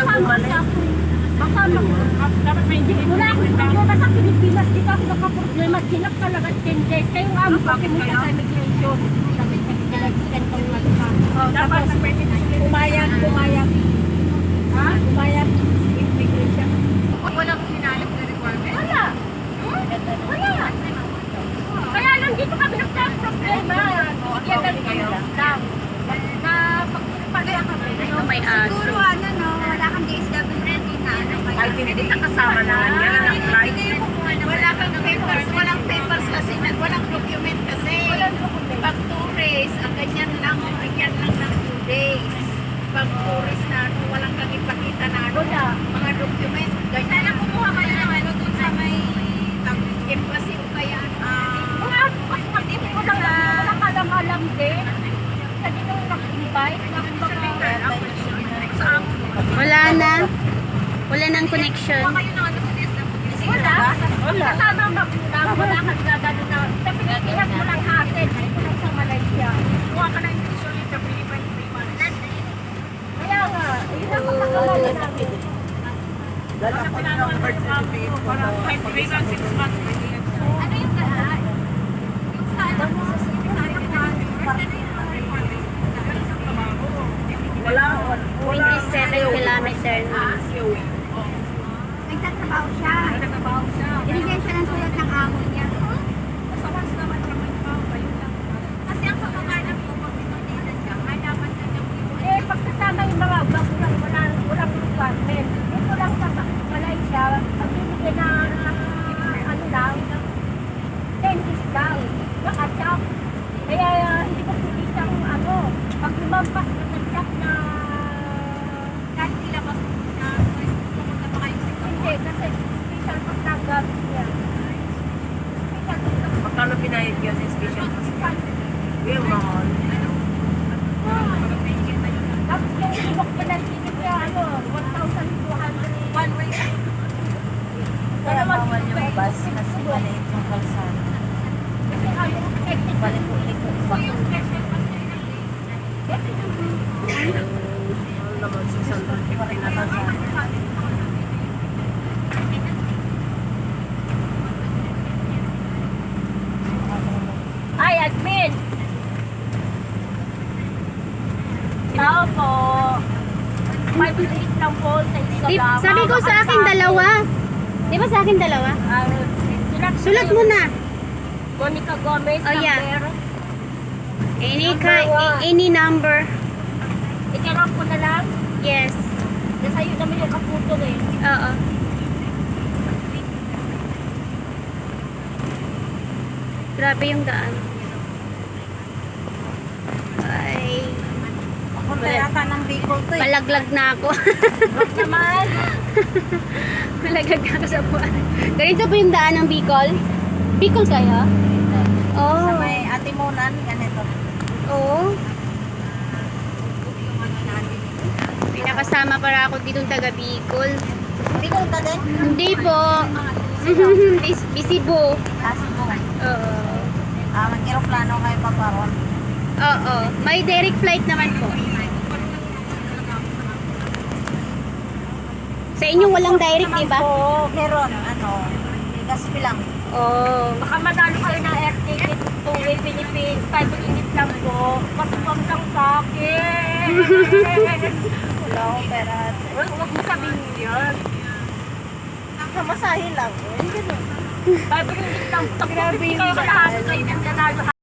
niyang bumalik. Baka dapat may hindi. Wala akong problema sa Pilipinas. Dito ako nakaproblema. Sinap talaga 10 days. Kayo nga mo Bakit kinuha kayo? sa immigration. Sabi sa nag-extend kong Dapat umayag. Ha? Umayag. Immigration. walang hinanap na requirement. Wala. Wala. Kaya lang dito kami nagka-problema. Yan ang lang. Na pagpapalaya kami. Ito may aso. Siguro no, wala kang DSWD na ano kaya. Ay, hindi ka kasama naman yan. Ang flight. Wala kang papers, walang papers kasi, walang document kasi. Pag tourist, ang ganyan lang ng 2 days. Pag tourist na ano, walang kang ipakita na ano, mga document. Ganyan. Sana kumuha kayo ng ano dun sa may embassy o kaya Hindi ko lang alam din. Sa dito nag-invite. Wala na. Wala nang connection. Wala. Kasama ang magulang. Wala kang gagano na. Sa Pilipinas mo lang hatin. Ito lang sa Malaysia. Kuha ka na invitation sa Philippines 3 months. Kaya nga. Yun ang pagkakalala namin. Dahil ako na ng birth certificate ko. Parang 5 days and 6 months. ano yung daan? Yung sa ano mo, sa Wala. 27 kilometers. nagtatrabaho siya. Nagtatrabaho siya. Binigyan siya ng sulat ng amo niya. Basta once naman siya magtrabaho. Ayun lang. Kasi ang pagkakanak mo, pag pinundinas ka, hanapan ka ng Eh, pagkasama yung mga bagulang walang requirement. Dito lang sa Malaysia, pag binigyan na ano lang, 10 days lang. Nakachap. Kaya hindi ko pwede siyang ano, pag lumampas na sa chap na kahit ilabas mo na, pumunta pa kayo sa hindi, kasi special pagtanggap niya. Special pagtanggap. Magkano pinayad niya sa special Special. Yung mahal. Tapos yung ibok pa ng ticket niya, ano, 1,200. one way. Kaya bawal yung bus kasi maliit yung kalsada. Kasi ano, balik-ulit yung So yung special pass na ilang days? Mahal naman 650 na lang. Ay, admin! Tao po. 5 lang po sa isa lang. Sabi ko sa akin dalawa. Di ba sa akin dalawa? Sulat mo na. Monica Gomez, Oh, yeah. number. Any number. Ikarap ko na lang. Yes. Nasa'yo naman yung kaputo eh. Oo. Grabe yung daan. Ay. Punta yata ng Bicol to eh. Palaglag na ako. Ba't naman? Palaglag na ako sa buwan. Ganito po yung daan ng Bicol. Bicol kayo? Oh. Sa may Atimunan, ganito. Oo. Yung ano natin. Pinakasama para ako ditong taga Bicol. Bicol ka din? Hindi po. Bisibo. Asibo. Oo. Mag-aeroplano kayo pa paron. Oo. May direct flight naman po. Sa inyo walang direct, di ba? Oo, meron. Ano, Gaspi lang. Oo. Baka manalo kayo ng air ticket to Philippines. 5 minutes lang po. Pasupang lang sa akin. Wala akong pera. Huwag mo sabihin yun. Kamasahe lang. Eh, ganun. 5 minutes lang. Grabe yung kayo kalahati kayo ng nanalo.